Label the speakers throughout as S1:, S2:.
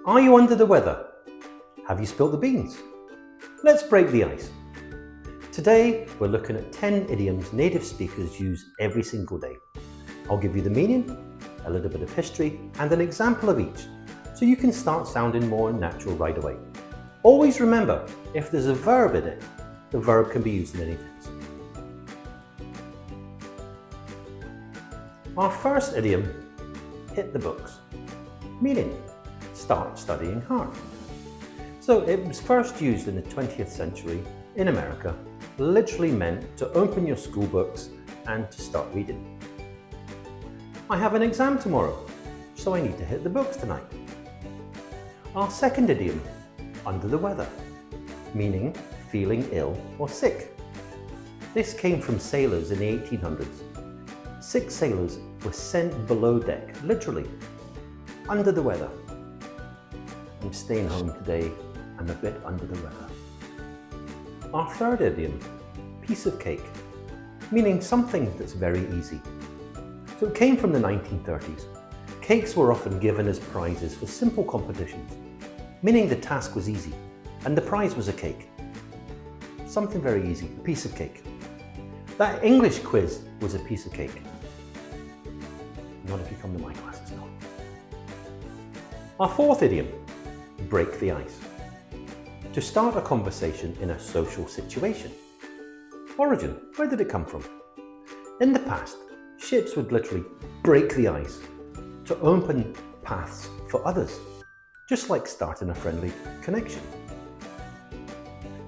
S1: Are you under the weather? Have you spilt the beans? Let's break the ice. Today, we're looking at 10 idioms native speakers use every single day. I'll give you the meaning, a little bit of history, and an example of each, so you can start sounding more natural right away. Always remember, if there's a verb in it, the verb can be used in any tense. Our first idiom, hit the books, meaning start studying hard. So it was first used in the 20th century in America, literally meant to open your school books and to start reading. I have an exam tomorrow, so I need to hit the books tonight. Our second idiom, under the weather, meaning feeling ill or sick. This came from sailors in the 1800s. Sick sailors were sent below deck, literally, under the weather. I'm staying home today, I'm a bit under the weather. Our third idiom, piece of cake, meaning something that's very easy. So it came from the 1930s. Cakes were often given as prizes for simple competitions, meaning the task was easy, and the prize was a cake. Something very easy, a piece of cake. That English quiz was a piece of cake. Not if you come to my class, it's not. Our fourth idiom, break the ice. To start a conversation in a social situation. Origin, where did it come from? In the past, ships would literally break the ice to open paths for others, just like starting a friendly connection.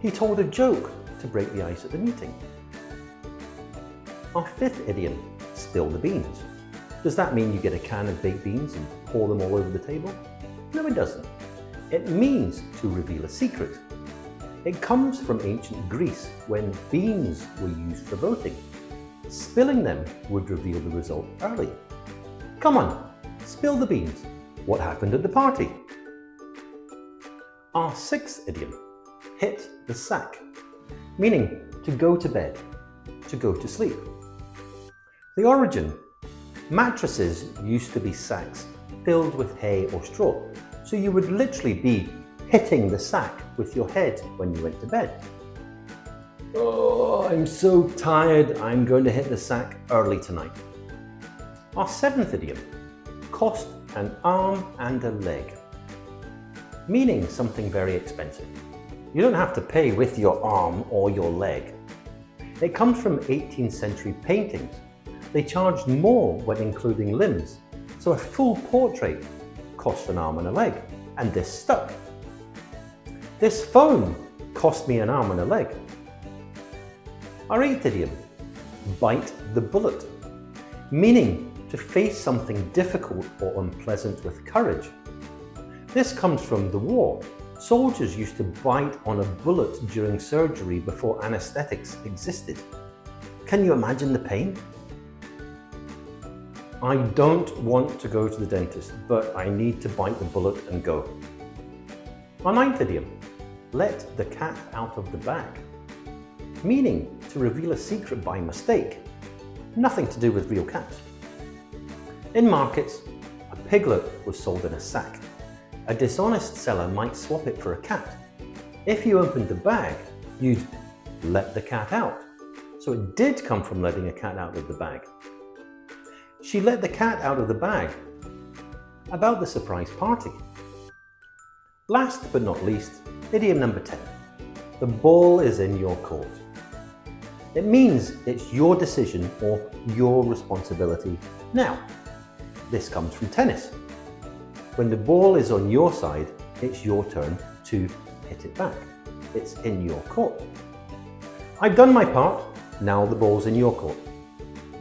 S1: He told a joke to break the ice at the meeting. Our fifth idiom, spill the beans. Does that mean you get a can of baked beans and pour them all over the table? No, it doesn't. It means to reveal a secret. It comes from ancient Greece when beans were used for voting. Spilling them would reveal the result early. Come on, spill the beans. What happened at the party? Our sixth idiom, hit the sack, meaning to go to bed, to go to sleep. The origin, mattresses used to be sacks filled with hay or straw, so you would literally be hitting the sack with your head when you went to bed. Oh, I'm so tired, I'm going to hit the sack early tonight. Our seventh idiom, cost an arm and a leg, meaning something very expensive. You don't have to pay with your arm or your leg. It comes from 18th century paintings. They charged more when including limbs, so a full portrait cost an arm and a leg, and this stuck. This phone cost me an arm and a leg. Our eighth idiom, bite the bullet, meaning to face something difficult or unpleasant with courage. This comes from the war. Soldiers used to bite on a bullet during surgery before anesthetics existed. Can you imagine the pain? I don't want to go to the dentist, but I need to bite the bullet and go. Our ninth idiom, let the cat out of the bag, meaning to reveal a secret by mistake. Nothing to do with real cats. In markets, a piglet was sold in a sack. A dishonest seller might swap it for a cat. If you opened the bag, you'd let the cat out. So it did come from letting a cat out of the bag. She let the cat out of the bag. About the surprise party. Last but not least, idiom number 10. The ball is in your court. It means it's your decision or your responsibility now. This comes from tennis. When the ball is on your side, it's your turn to hit it back. It's in your court. I've done my part, now the ball's in your court.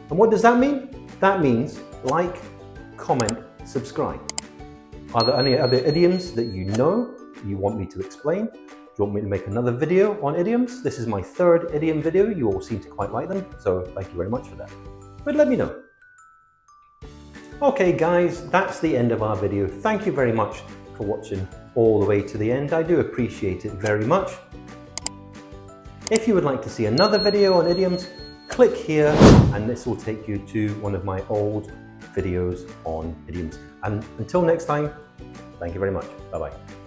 S1: And what does that mean? That means like, comment, subscribe. Are there any other idioms that you know you want me to explain? Do you want me to make another video on idioms? This is my third idiom video. You all seem to quite like them, so thank you very much for that. But let me know. Okay guys, that's the end of our video. Thank you very much for watching all the way to the end. I do appreciate it very much. If you would like to see another video on idioms, click here and this will take you to one of my old videos on idioms. And until next time, Thank you very much. Bye-bye.